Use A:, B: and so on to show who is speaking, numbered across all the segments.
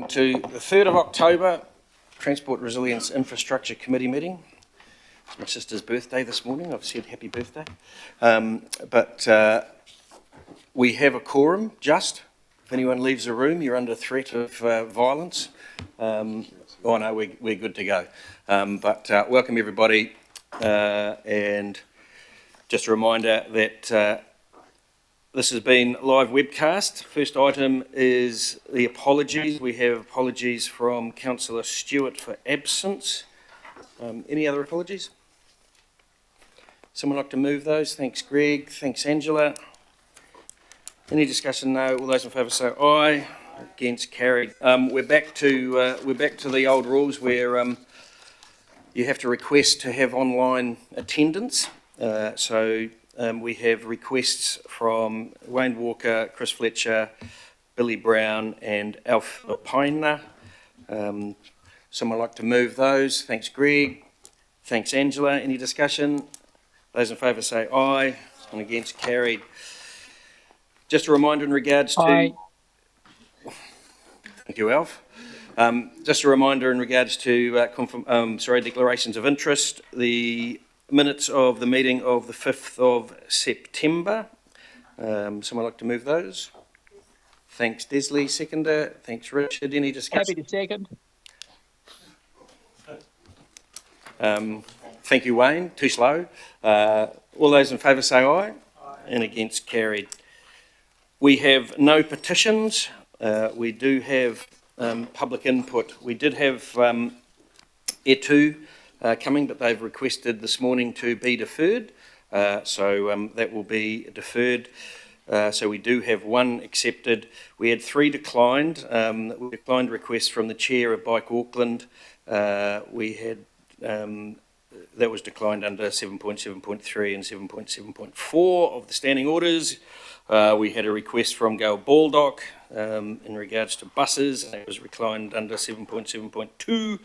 A: To the 3rd of October, Transport Resilience Infrastructure Committee meeting. It's my sister's birthday this morning. I've said happy birthday. We have a quorum, just. If anyone leaves the room, you're under threat of violence. Oh no, we're good to go. Welcome everybody, and just a reminder that this has been live webcast. First item is the apologies. We have apologies from Councillor Stewart for absence. Any other apologies? Someone like to move those? Thanks, Greg. Thanks, Angela. Any discussion? No. All those in favour say aye. Against, carried. We're back to the old rules where you have to request to have online attendance. We have requests from Wayne Walker, Chris Fletcher, Billy Brown and Alpha Pina. Someone like to move those? Thanks, Greg. Thanks, Angela. Any discussion? Those in favour say aye. And against, carried. Just a reminder in regards to... Aye. Thank you, Alf. Just a reminder in regards to declarations of interest. The minutes of the meeting of the 5th of September. Someone like to move those? Thanks, Desley. Seconder. Thanks, Richard. Any discussion?
B: Happy to second.
A: Thank you, Wayne. Too slow. All those in favour say aye. Aye. And against, carried. We have no petitions. We do have public input. We did have E2 coming, but they've requested this morning to be deferred, so that will be deferred. So we do have one accepted. We had 3 declined. We declined requests from the chair of Bike Auckland. We had that was declined under 7.7.3 and 7.7.4 of the standing orders. We had a request from Gail Baldock in regards to buses, and it was declined under 7.7.2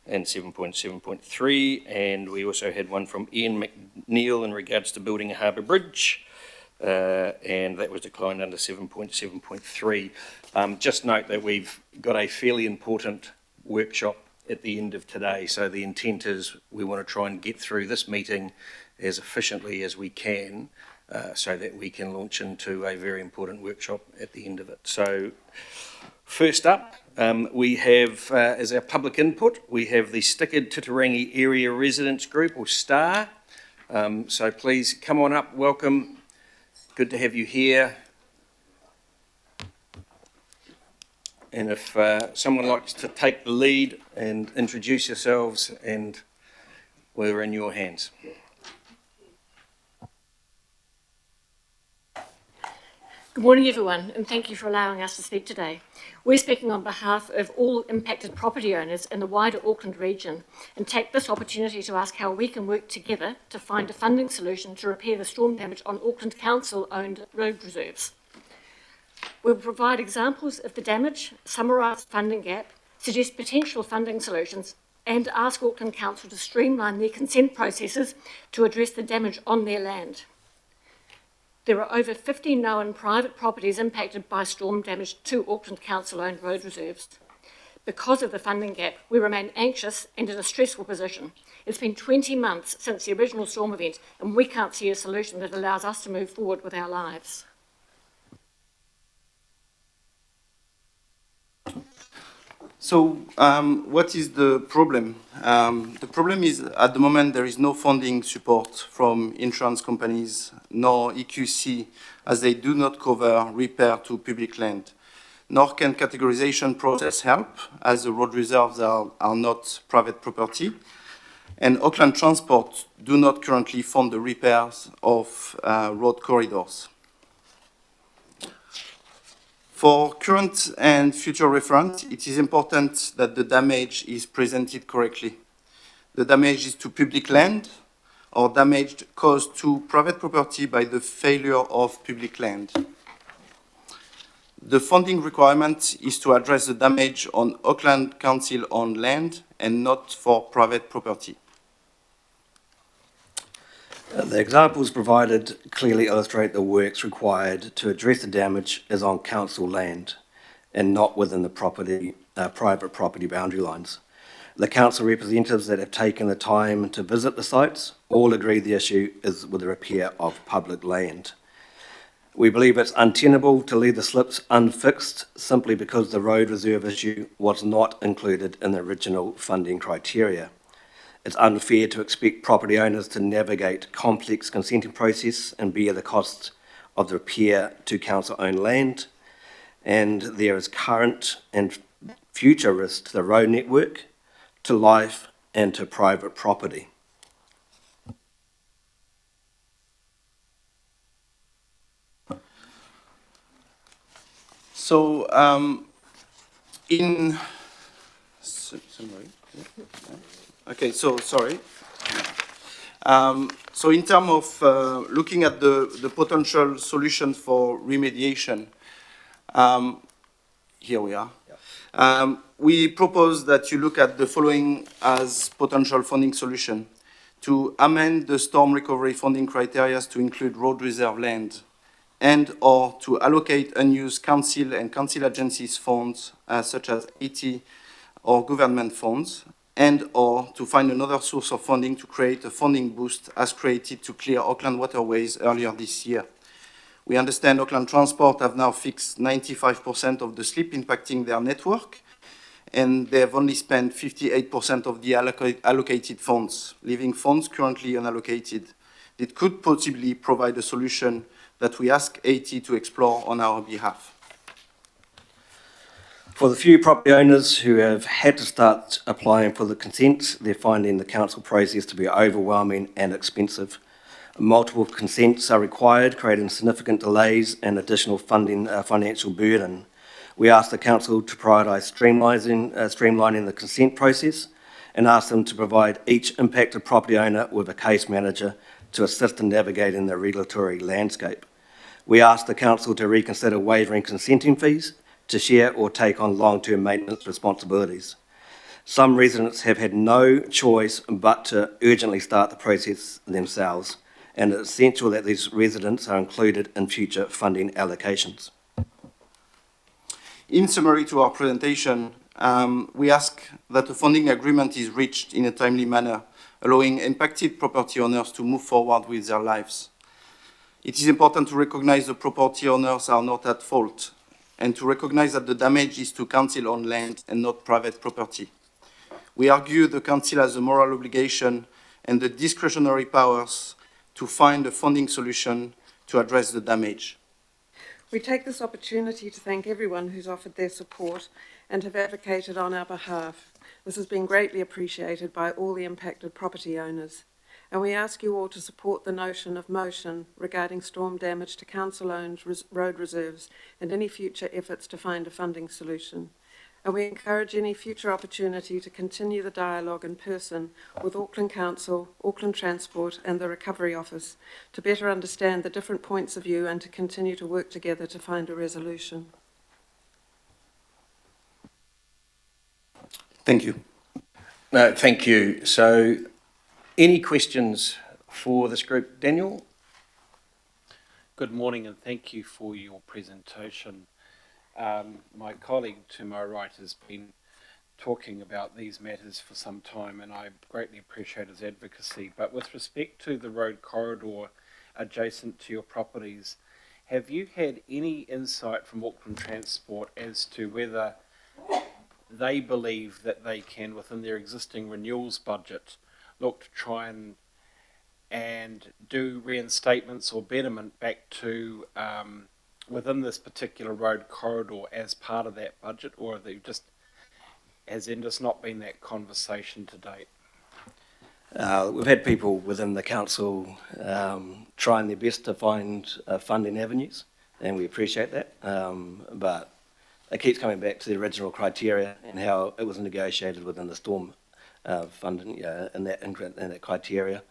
A: and 7.7.3, and we also had one from Ian McNeil in regards to building a harbour bridge, and that was declined under 7.7.3. Just note that we've got a fairly important workshop at the end of today, so the intent is we want to try and get through this meeting as efficiently as we can, so that we can launch into a very important workshop at the end of it. So first up, we have, as our public input, we have the Stickered Titirangi Area Residents Group, or STAR. So please come on up, welcome. Good to have you here. And if someone likes to take the lead and introduce yourselves, and we're in your hands.
C: Good morning, everyone, and thank you for allowing us to speak today. We're speaking on behalf of all impacted property owners in the wider Auckland region and take this opportunity to ask how we can work together to find a funding solution to repair the storm damage on Auckland Council-owned road reserves. We'll provide examples of the damage, summarise funding gap, suggest potential funding solutions, and ask Auckland Council to streamline their consent processes to address the damage on their land. There are over 50 known private properties impacted by storm damage to Auckland Council-owned road reserves. Because of the funding gap, we remain anxious and in a stressful position. It's been 20 months since the original storm event, and we can't see a solution that allows us to move forward with our lives.
D: So what is the problem? The problem is at the moment there is no funding support from insurance companies nor EQC, as they do not cover repair to public land. Nor can categorization process help, as the road reserves are not private property. And Auckland Transport do not currently fund the repairs of road corridors. For current and future reference, it is important that the damage is presented correctly. The damage is to public land or damage caused to private property by the failure of public land. The funding requirement is to address the damage on Auckland Council-owned land and not for private property.
E: The examples provided clearly illustrate the works required to address the damage is on council land and not within the property private property boundary lines. The council representatives that have taken the time to visit the sites all agree the issue is with the repair of public land. We believe it's untenable to leave the slips unfixed simply because the road reserve issue was not included in the original funding criteria. It's unfair to expect property owners to navigate complex consenting process and bear the cost of the repair to council-owned land, and there is current and future risk to the road network, to life, and to private property.
D: So, sorry. So in terms of looking at the potential solution for remediation, here we are. We propose that you look at the following as potential funding solution: to amend the storm recovery funding criteria to include road reserve land, and or to allocate unused council and council agencies funds such as AT or government funds, and or to find another source of funding to create a funding boost as created to clear Auckland waterways earlier this year. We understand Auckland Transport have now fixed 95% of the slip impacting their network, and they have only spent 58% of the allocated funds, leaving funds currently unallocated. It could possibly provide a solution that we ask AT to explore on our behalf.
E: For the few property owners who have had to start applying for the consent, they're finding the council process to be overwhelming and expensive. Multiple consents are required, creating significant delays and additional financial burden. We ask the council to prioritise streamlining the consent process and ask them to provide each impacted property owner with a case manager to assist in navigating the regulatory landscape. We ask the council to reconsider waiving consenting fees, to share or take on long-term maintenance responsibilities. Some residents have had no choice but to urgently start the process themselves, and it's essential that these residents are included in future funding allocations.
D: In summary to our presentation, we ask that the funding agreement is reached in a timely manner, allowing impacted property owners to move forward with their lives. It is important to recognize the property owners are not at fault, and to recognize that the damage is to council-owned land and not private property. We argue the council has a moral obligation and the discretionary powers to find a funding solution to address the damage.
B: We take this opportunity to thank everyone who's offered their support and have advocated on our behalf. This has been greatly appreciated by all the impacted property owners. And we ask you all to support the notion of motion regarding storm damage to council-owned road reserves and any future efforts to find a funding solution. And we encourage any future opportunity to continue the dialogue in person with Auckland Council, Auckland Transport and the Recovery Office to better understand the different points of view and to continue to work together to find a resolution.
D: Thank you.
A: No, thank you. So, any questions for this group? Daniel?
F: Good morning and thank you for your presentation. My colleague to my right has been talking about these matters for some time and I greatly appreciate his advocacy. But with respect to the road corridor adjacent to your properties, have you had any insight from Auckland Transport as to whether they believe that they can, within their existing renewals budget, look to try and do reinstatements or betterment back to within this particular road corridor as part of that budget, or have they has there just not been that conversation to date?
E: We've had people within the council trying their best to find funding avenues, and we appreciate that, but it keeps coming back to the original criteria and how it was negotiated within the storm funding in that criteria.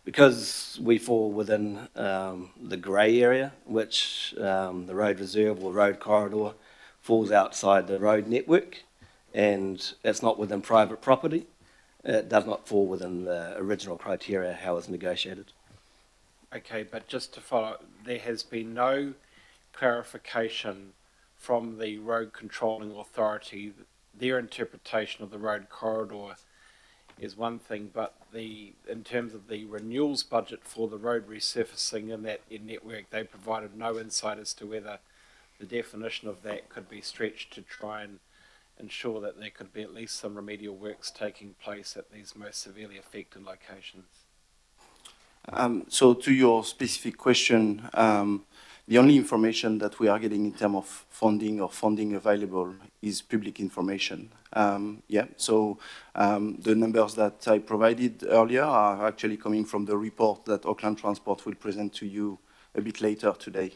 E: Because we fall within the grey area, which the road reserve or road corridor falls outside the road network, and it's not within private property, it does not fall within the original criteria how it's negotiated.
F: Okay, but just to follow, there has been no clarification from the road controlling authority, their interpretation of the road corridor is one thing, but in terms of the renewals budget for the road resurfacing in that network, they provided no insight as to whether the definition of that could be stretched to try and ensure that there could be at least some remedial works taking place at these most severely affected locations.
D: So to your specific question, the only information that we are getting in terms of funding or funding available is public information. So the numbers that I provided earlier are actually coming from the report that Auckland Transport will present to you a bit later today.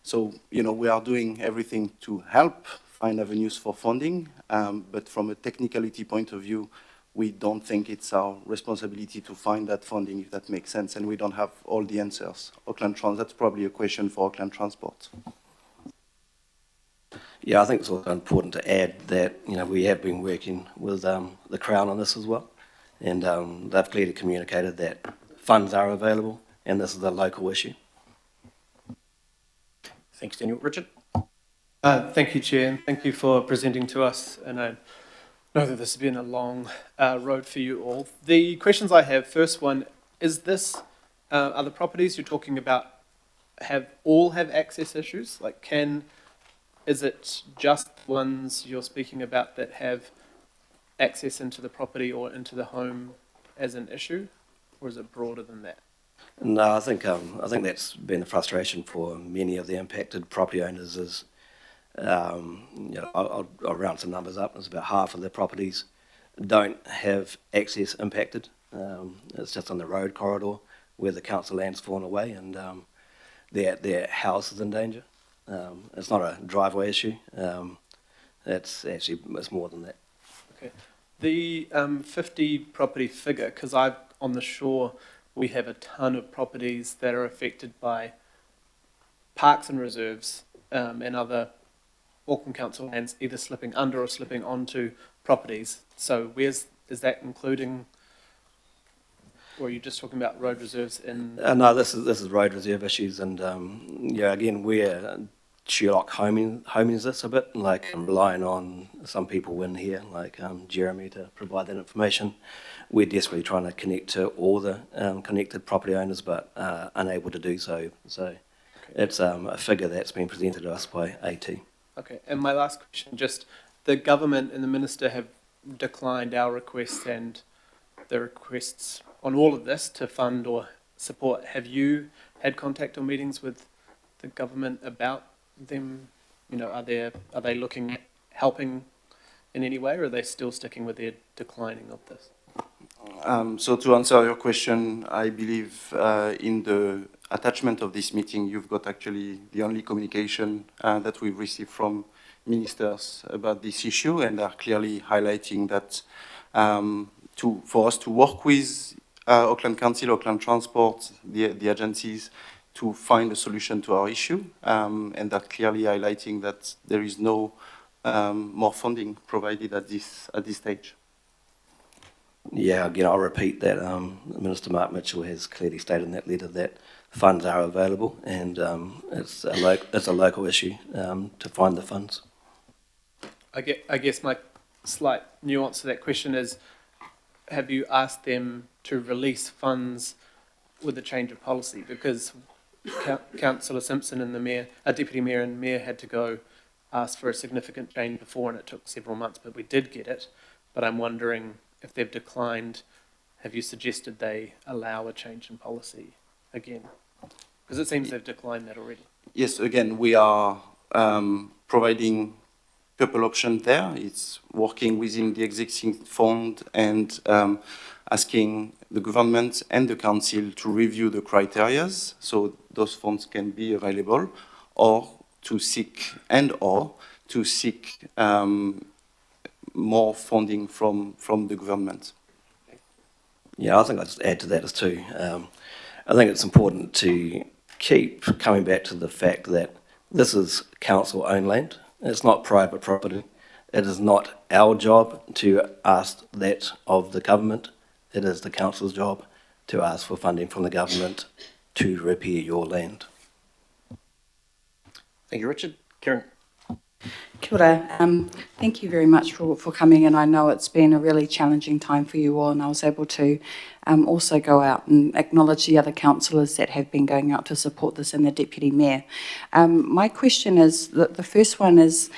D: So, we are doing everything to help find avenues for funding, but from a technicality point of view, we don't think it's our responsibility to find that funding, if that makes sense, and we don't have all the answers. That's probably a question for Auckland Transport.
E: Yeah, I think it's also important to add that, we have been working with the Crown on this as well, and they've clearly communicated that funds are available, and this is a local issue.
A: Thanks, Daniel. Richard?
G: Thank you, Chair, and thank you for presenting to us. And I know that this has been a long road for you all. The questions I have, first one, is this, are the properties you're talking about have access issues? Is it just ones you're speaking about that have access into the property or into the home as an issue, or is it broader than that?
E: No, I think that's been a frustration for many of the impacted property owners. Is I'll round some numbers up. It's about half of the properties don't have access impacted. It's just on the road corridor where the council land's fallen away, and their house is in danger. It's not a driveway issue. It's more than that.
G: Okay, the 50 property figure, because on the shore. We have a ton of properties that are affected by parks and reserves and other Auckland Council lands either slipping under or slipping onto properties. So is that including, or are you just talking about road reserves in?
E: No, this is road reserve issues, and again, we're Sherlock homings this a bit, I'm relying on some people in here, Jeremy, to provide that information. We're desperately trying to connect to all the connected property owners, but unable to do so. So okay. It's a figure that's been presented to us by AT.
G: Okay, and my last question, just the government and the minister have declined our requests and the requests on all of this to fund or support. Have you had contact or meetings with the government about them? Are they looking at helping in any way, or are they still sticking with their declining of this?
D: So to answer your question, I believe in the attachment of this meeting, you've got actually the only communication that we've received from ministers about this issue, and are clearly highlighting that for us to work with Auckland Council, Auckland Transport, the agencies, to find a solution to our issue, and they're clearly highlighting that there is no more funding provided at this stage.
E: Yeah, again, I'll repeat that Minister Mark Mitchell has clearly stated in that letter that funds are available, and it's a local issue to find the funds.
G: I guess my slight nuance to that question is, have you asked them to release funds with a change of policy? Because Councillor Simpson and the Mayor, Deputy Mayor and Mayor had to go ask for a significant change before, and it took several months, but we did get it. But I'm wondering, if they've declined, have you suggested they allow a change in policy again? Because it seems they've declined that already.
D: Yes, again, we are providing couple options there. It's working within the existing fund and asking the government and the council to review the criteria so those funds can be available, or to seek more funding from the government.
E: Yeah, I think I'd just add to that as too. I think it's important to keep coming back to the fact that this is council-owned land. It's not private property. It is not our job to ask that of the government. It is the council's job to ask for funding from the government to repair your land.
A: Thank you, Richard. Karen?
H: Kia ora. Thank you very much for coming in. I know it's been a really challenging time for you all, and I was able to also go out and acknowledge the other councillors that have been going out to support this and the Deputy Mayor. My question is, the first one is,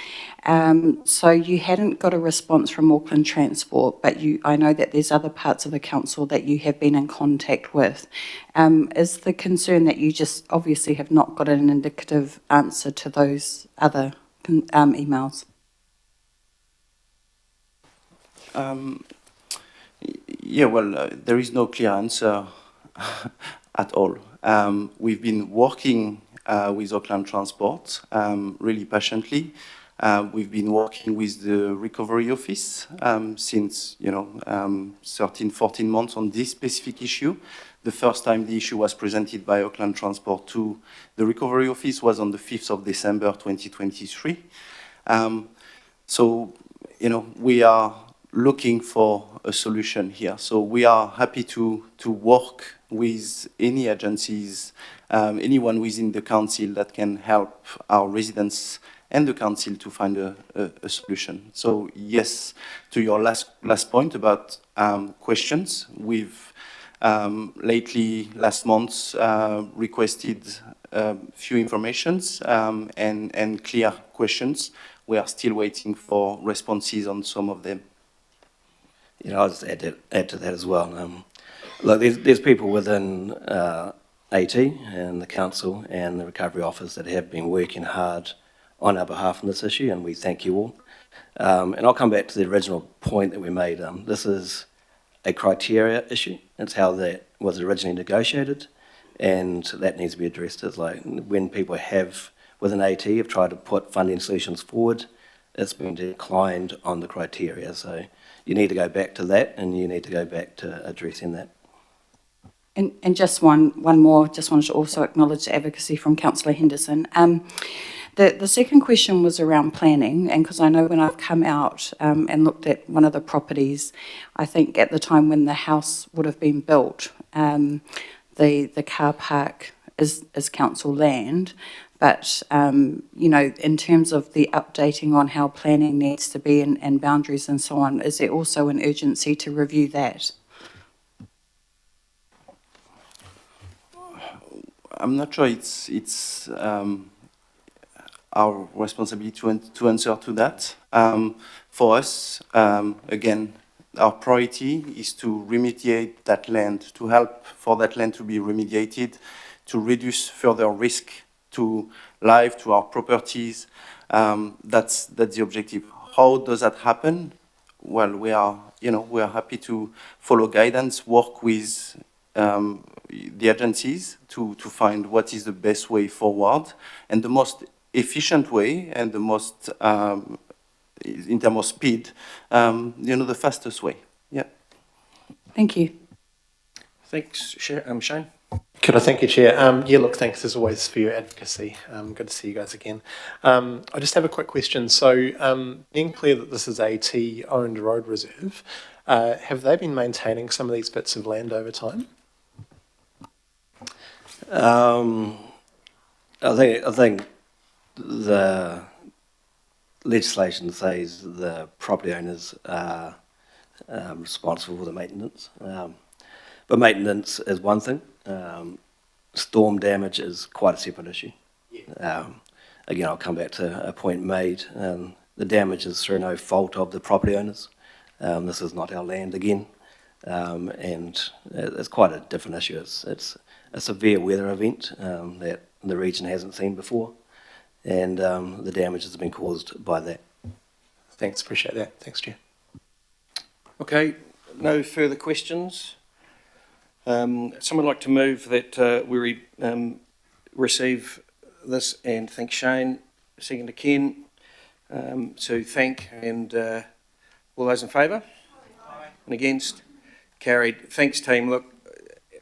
H: so you hadn't got a response from Auckland Transport, but I know that there's other parts of the council that you have been in contact with. Is the concern that you just obviously have not got an indicative answer to those other emails?
D: Yeah, well, there is no clear answer at all. We've been working with Auckland Transport really patiently. We've been working with the Recovery Office since, 13, 14 months on this specific issue. The first time the issue was presented by Auckland Transport to the Recovery Office was on the 5th of December 2023. So, we are looking for a solution here. So we are happy to work with any agencies, anyone within the council that can help our residents and the council to find a solution. So yes, to your last point about questions, we've lately, last month, requested few informations and clear questions. We are still waiting for responses on some of them.
E: I'll just add to that as well. Look, there's people within AT and the council and the recovery office that have been working hard on our behalf on this issue, and we thank you all. And I'll come back to the original point that we made. This is a criteria issue. It's how that was originally negotiated, and that needs to be addressed. It's like when people within AT have tried to put funding solutions forward, it's been declined on the criteria. So you need to go back to that, and you need to go back to addressing that.
H: And just one more, just wanted to also acknowledge the advocacy from Councillor Henderson. The second question was around planning, and because I know when I've come out and looked at one of the properties, I think at the time when the house would have been built, the car park is council land, but in terms of the updating on how planning needs to be and boundaries and so on, is there also an urgency to review that?
D: I'm not sure it's our responsibility to answer to that. For us, again, our priority is to remediate that land, to help for that land to be remediated, to reduce further risk to life, to our properties. That's the objective. How does that happen? Well, we are happy to follow guidance, work with the agencies to find what is the best way forward and the most efficient way and the most, in terms of speed, the fastest way. Yeah.
H: Thank you.
A: Thanks, Shane.
G: Could I thank you, Chair? Look, thanks as always for your advocacy. Good to see you guys again. I just have a quick question. So, being clear that this is a T-owned road reserve, have they been maintaining some of these bits of land over time?
E: I think the legislation says the property owners are responsible for the maintenance. But maintenance is one thing. Storm damage is quite a separate issue. Yeah. Again, I'll come back to a point made. The damage is through no fault of the property owners. This is not our land again. And it's quite a different issue. It's a severe weather event that the region hasn't seen before. And the damage has been caused by that.
G: Thanks, appreciate that. Thanks, Chair.
A: Okay, no further questions. Someone would like to move that we receive this and thank Shane, second to Ken, to thank and all those in favour? Aye. And against? Carried. Thanks, team. Look,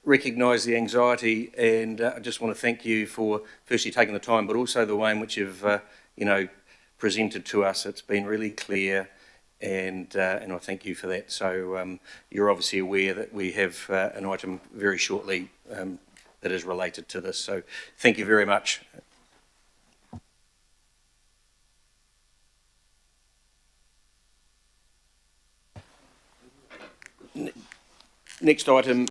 A: recognise the anxiety and I just want to thank you for firstly taking the time, but also the way in which you've, presented to us. It's been really clear and I thank you for that. So you're obviously aware that we have an item very shortly that is related to this. So thank you very much. Next item